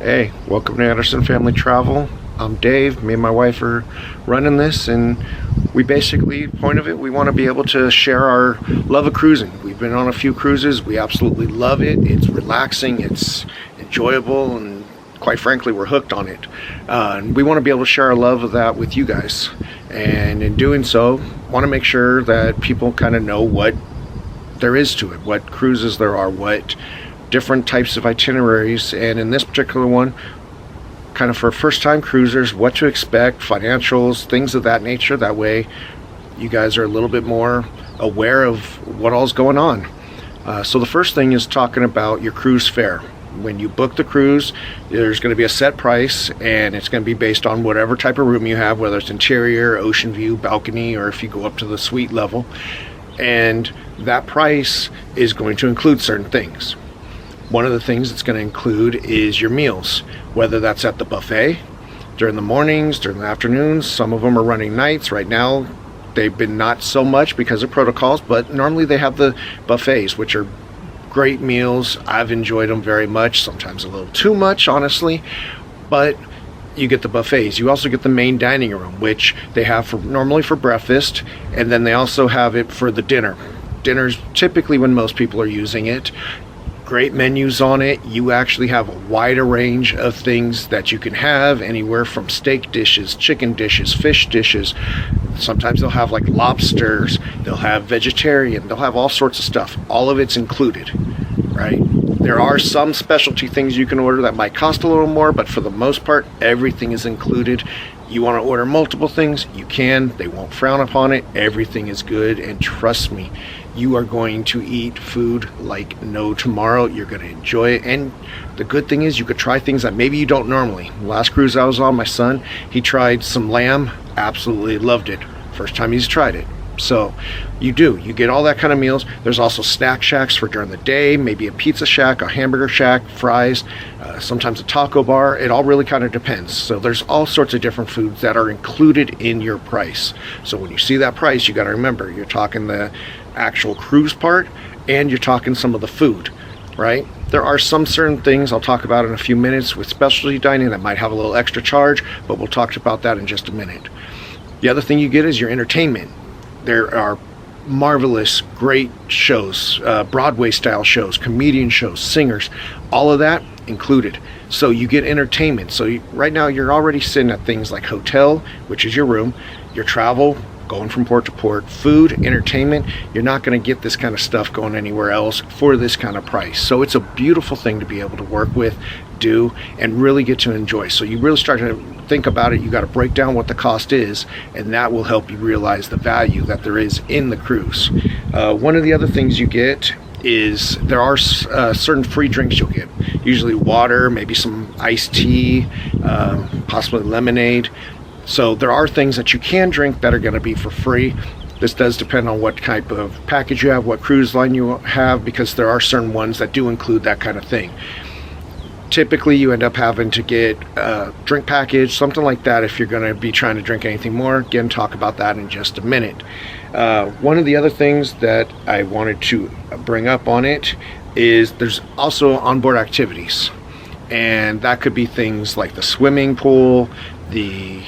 Hey, welcome to Anderson Family Travel. I'm Dave. Me and my wife are running this, and we basically, point of it, we want to be able to share our love of cruising. We've been on a few cruises. We absolutely love it. It's relaxing, it's enjoyable, and quite frankly, we're hooked on it. And we want to be able to share our love of that with you guys. And in doing so, want to make sure that people kind of know what there is to it, what cruises there are, what different types of itineraries, and in this particular one, kind of for first-time cruisers, what to expect, financials, things of that nature. That way you guys are a little bit more aware of what all's going on. So the first thing is talking about your cruise fare. When you book the cruise, there's going to be a set price, and it's going to be based on whatever type of room you have, whether it's interior, ocean view, balcony, or if you go up to the suite level. And that price is going to include certain things. One of the things it's going to include is your meals, whether that's at the buffet, during the mornings, during the afternoons. Some of them are running nights. Right now, they've been not so much because of protocols, but normally they have the buffets, which are great meals. I've enjoyed them very much, sometimes a little too much, honestly, but you get the buffets. You also get the main dining room, which they have normally for breakfast, and then they also have it for the dinner. Dinner's typically when most people are using it. Great menus on it. You actually have a wider range of things that you can have, anywhere from steak dishes, chicken dishes, fish dishes. Sometimes they'll have like lobsters, they'll have vegetarian, they'll have all sorts of stuff. All of it's included, right? There are some specialty things you can order that might cost a little more, but for the most part, everything is included. You want to order multiple things, you can. They won't frown upon it. Everything is good, and trust me, you are going to eat food like no tomorrow. You're going to enjoy it, and the good thing is you could try things that maybe you don't normally. Last cruise I was on, my son, he tried some lamb, absolutely loved it. First time he's tried it. So you get all that kind of meals. There's also snack shacks for during the day, maybe a pizza shack, a hamburger shack, fries, sometimes a taco bar. It all really kind of depends. So there's all sorts of different foods that are included in your price. So when you see that price, you got to remember you're talking the actual cruise part, and you're talking some of the food, right? There are some certain things I'll talk about in a few minutes with specialty dining that might have a little extra charge, but we'll talk about that in just a minute. The other thing you get is your entertainment. There are marvelous, great shows, Broadway style shows, comedian shows, singers, all of that included. So you get entertainment. So right now you're already sitting at things like hotel, which is your room, your travel, going from port to port, food, entertainment. You're not going to get this kind of stuff going anywhere else for this kind of price. So it's a beautiful thing to be able to work with, do, and really get to enjoy. So you really start to think about it. You got to break down what the cost is, and that will help you realize the value that there is in the cruise. One of the other things you get is there are certain free drinks you'll get, usually water, maybe some iced tea, possibly lemonade. So there are things that you can drink that are going to be for free. This does depend on what type of package you have, what cruise line you have, because there are certain ones that do include that kind of thing. Typically you end up having to get a drink package, something like that, if you're going to be trying to drink anything more. Again, talk about that in just a minute. One of the other things that I wanted to bring up on it is there's also onboard activities, and that could be things like the swimming pool, the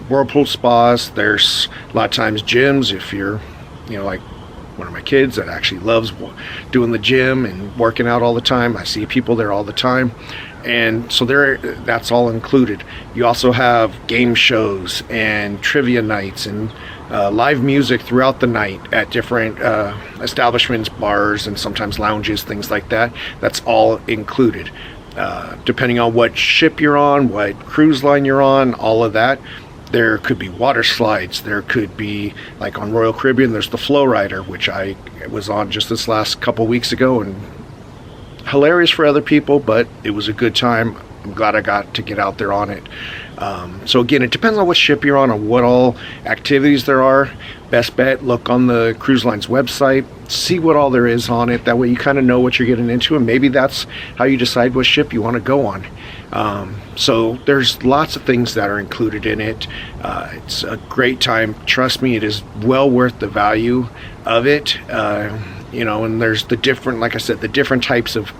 whirlpool spas. There's a lot of times gyms, if you're like one of my kids that actually loves doing the gym and working out all the time. I see people there all the time, and so that's all included. You also have game shows and trivia nights and live music throughout the night at different establishments, bars, and sometimes lounges, things like that. That's all included. Depending on what ship you're on, what cruise line you're on, all of that. There could be water slides. There could be, like on Royal Caribbean, there's the Flow Rider, which I was on just this last couple weeks ago, and hilarious for other people, but it was a good time. I'm glad I got to get out there on it. So again, it depends on what ship you're on and what all activities there are. Best bet, look on the cruise line's website, see what all there is on it. That way you kind of know what you're getting into, and maybe that's how you decide what ship you want to go on. So there's lots of things that are included in it. It's a great time. Trust me, it is well worth the value of it. And there's the different, like I said, the different types of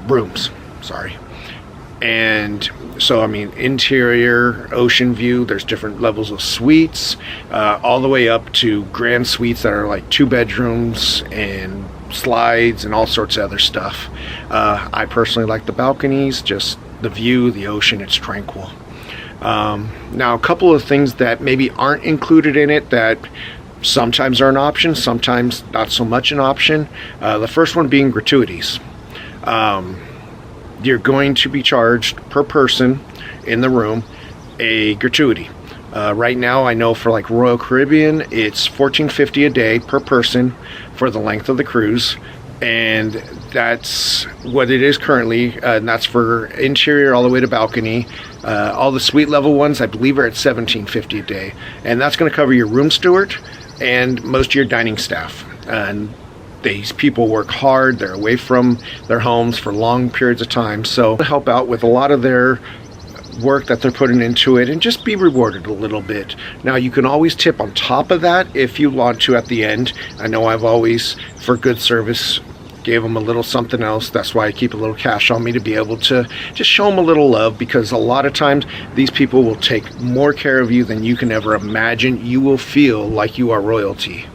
rooms, sorry. And so, I mean, interior, ocean view, there's different levels of suites, all the way up to grand suites that are like 2 bedrooms and slides and all sorts of other stuff. I personally like the balconies, just the view, the ocean, it's tranquil. Now, a couple of things that maybe aren't included in it that sometimes are an option, sometimes not so much an option. The first one being gratuities. You're going to be charged per person in the room a gratuity. Right now, I know for like Royal Caribbean, it's $14.50 a day per person for the length of the cruise, and that's what it is currently, and that's for interior all the way to balcony. All the suite level ones, I believe, are at $17.50 a day, and that's going to cover your room steward and most of your dining staff. And these people work hard, they're away from their homes for long periods of time, so to help out with a lot of their work that they're putting into it and just be rewarded a little bit. Now, you can always tip on top of that if you want to at the end. I know I've always, for good service, gave them a little something else. That's why I keep a little cash on me, to be able to just show them a little love, because a lot of times these people will take more care of you than you can ever imagine. You will feel like you are royalty.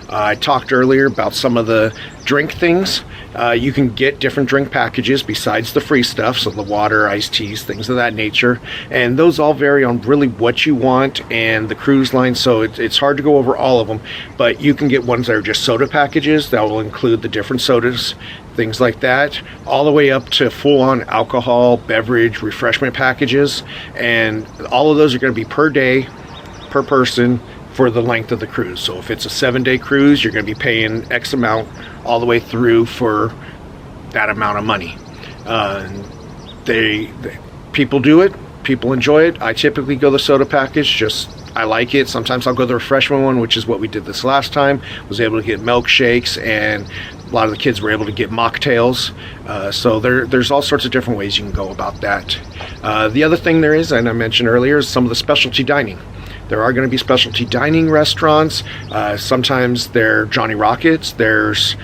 I talked earlier about some of the drink things. You can get different drink packages besides the free stuff, so the water, iced teas, things of that nature, and those all vary on really what you want and the cruise line, so it's hard to go over all of them, but you can get ones that are just soda packages that will include the different sodas, things like that, all the way up to full-on alcohol, beverage, refreshment packages, and all of those are going to be per day, per person, for the length of the cruise. So if it's a 7-day cruise, you're going to be paying X amount all the way through for that amount of money. People do it, people enjoy it. I typically go the soda package, just I like it. Sometimes I'll go the refreshment one, which is what we did this last time. Was able to get milkshakes, and a lot of the kids were able to get mocktails. So there's all sorts of different ways you can go about that. The other thing there is, and I mentioned earlier, is some of the specialty dining. There are going to be specialty dining restaurants. Sometimes they're Johnny Rockets. There's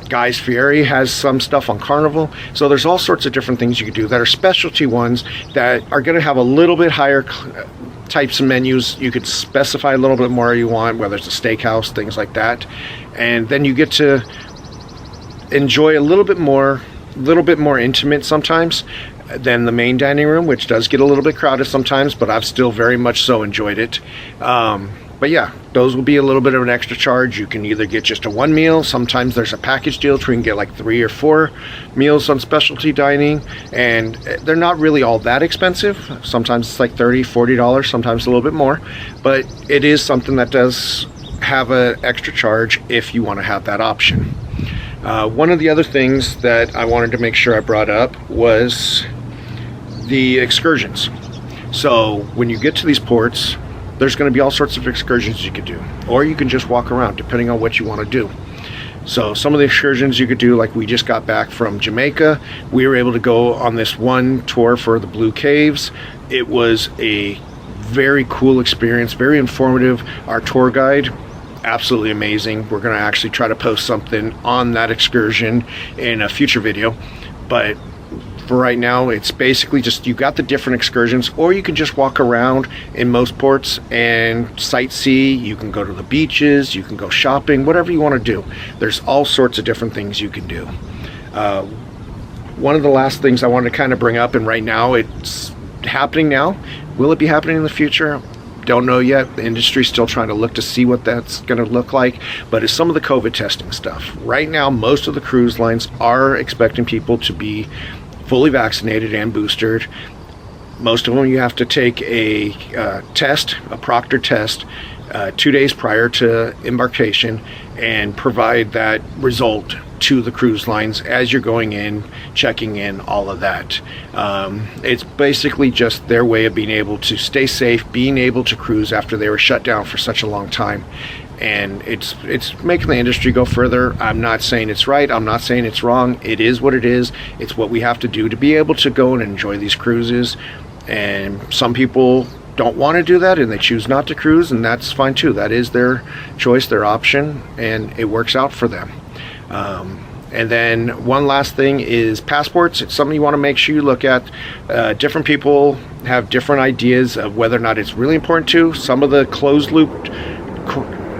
Guy's Fieri has some stuff on Carnival. So there's all sorts of different things you can do that are specialty ones that are going to have a little bit higher types of menus. You could specify a little bit more you want, whether it's a steakhouse, things like that. And then you get to enjoy a little bit more intimate sometimes than the main dining room, which does get a little bit crowded sometimes, but I've still very much so enjoyed it. But yeah, those will be a little bit of an extra charge. You can either get just a one meal. Sometimes there's a package deal where you can get like 3 or 4 meals on specialty dining, and they're not really all that expensive. Sometimes it's like $30, $40, sometimes a little bit more, but it is something that does have an extra charge if you want to have that option. One of the other things that I wanted to make sure I brought up was the excursions. So when you get to these ports, there's going to be all sorts of excursions you could do, or you can just walk around depending on what you want to do. So some of the excursions you could do, like we just got back from Jamaica, we were able to go on this one tour for the Blue Caves. It was a very cool experience, very informative. Our tour guide, absolutely amazing. We're going to actually try to post something on that excursion in a future video, but for right now, it's basically just, you got the different excursions, or you can just walk around in most ports and sightsee. You can go to the beaches, you can go shopping, whatever you want to do. There's all sorts of different things you can do. One of the last things I wanted to kind of bring up, and right now it's happening now. Will it be happening in the future? Don't know yet. The industry's still trying to look to see what that's going to look like, but it's some of the COVID testing stuff. Right now, most of the cruise lines are expecting people to be fully vaccinated and boosted. Most of them, you have to take a test, a proctor test, 2 days prior to embarkation, and provide that result to the cruise lines as you're going in, checking in, all of that. It's basically just their way of being able to stay safe, being able to cruise after they were shut down for such a long time. And it's making the industry go further. I'm not saying it's right, I'm not saying it's wrong. It is what it is. It's what we have to do to be able to go and enjoy these cruises. And some people don't want to do that and they choose not to cruise, and that's fine too. That is their choice, their option, and it works out for them. And then one last thing is passports. It's something you want to make sure you look at. Different people have different ideas of whether or not it's really important to. Some of the closed loop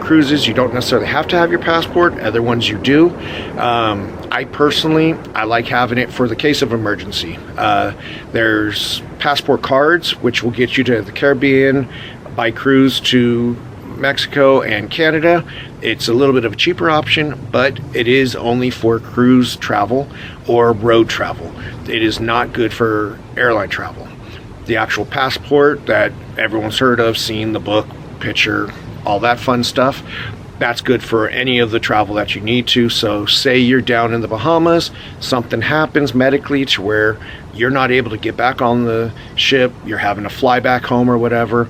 cruises, you don't necessarily have to have your passport. Other ones you do. I personally like having it for the case of emergency. There's passport cards, which will get you to the Caribbean by cruise to Mexico and Canada. It's a little bit of a cheaper option, but it is only for cruise travel or road travel. It is not good for airline travel. The actual passport that everyone's heard of, seen the book, picture, all that fun stuff, that's good for any of the travel that you need to. So say you're down in the Bahamas, something happens medically to where you're not able to get back on the ship, you're having to fly back home or whatever,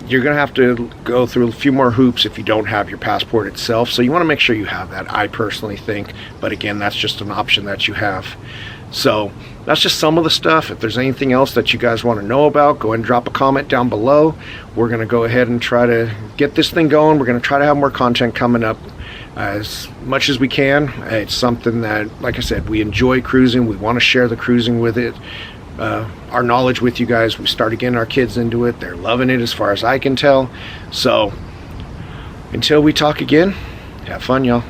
you're going to have to go through a few more hoops if you don't have your passport itself. So you want to make sure you have that, I personally think. But again, that's just an option that you have. So that's just some of the stuff. If there's anything else that you guys want to know about, go ahead and drop a comment down below. We're going to go ahead and try to get this thing going. We're going to try to have more content coming up as much as we can. It's something that, like I said, we enjoy cruising. We want to share the cruising with it. Our knowledge with you guys. We started getting our kids into it. They're loving it as far as I can tell. So until we talk again, have fun, y'all.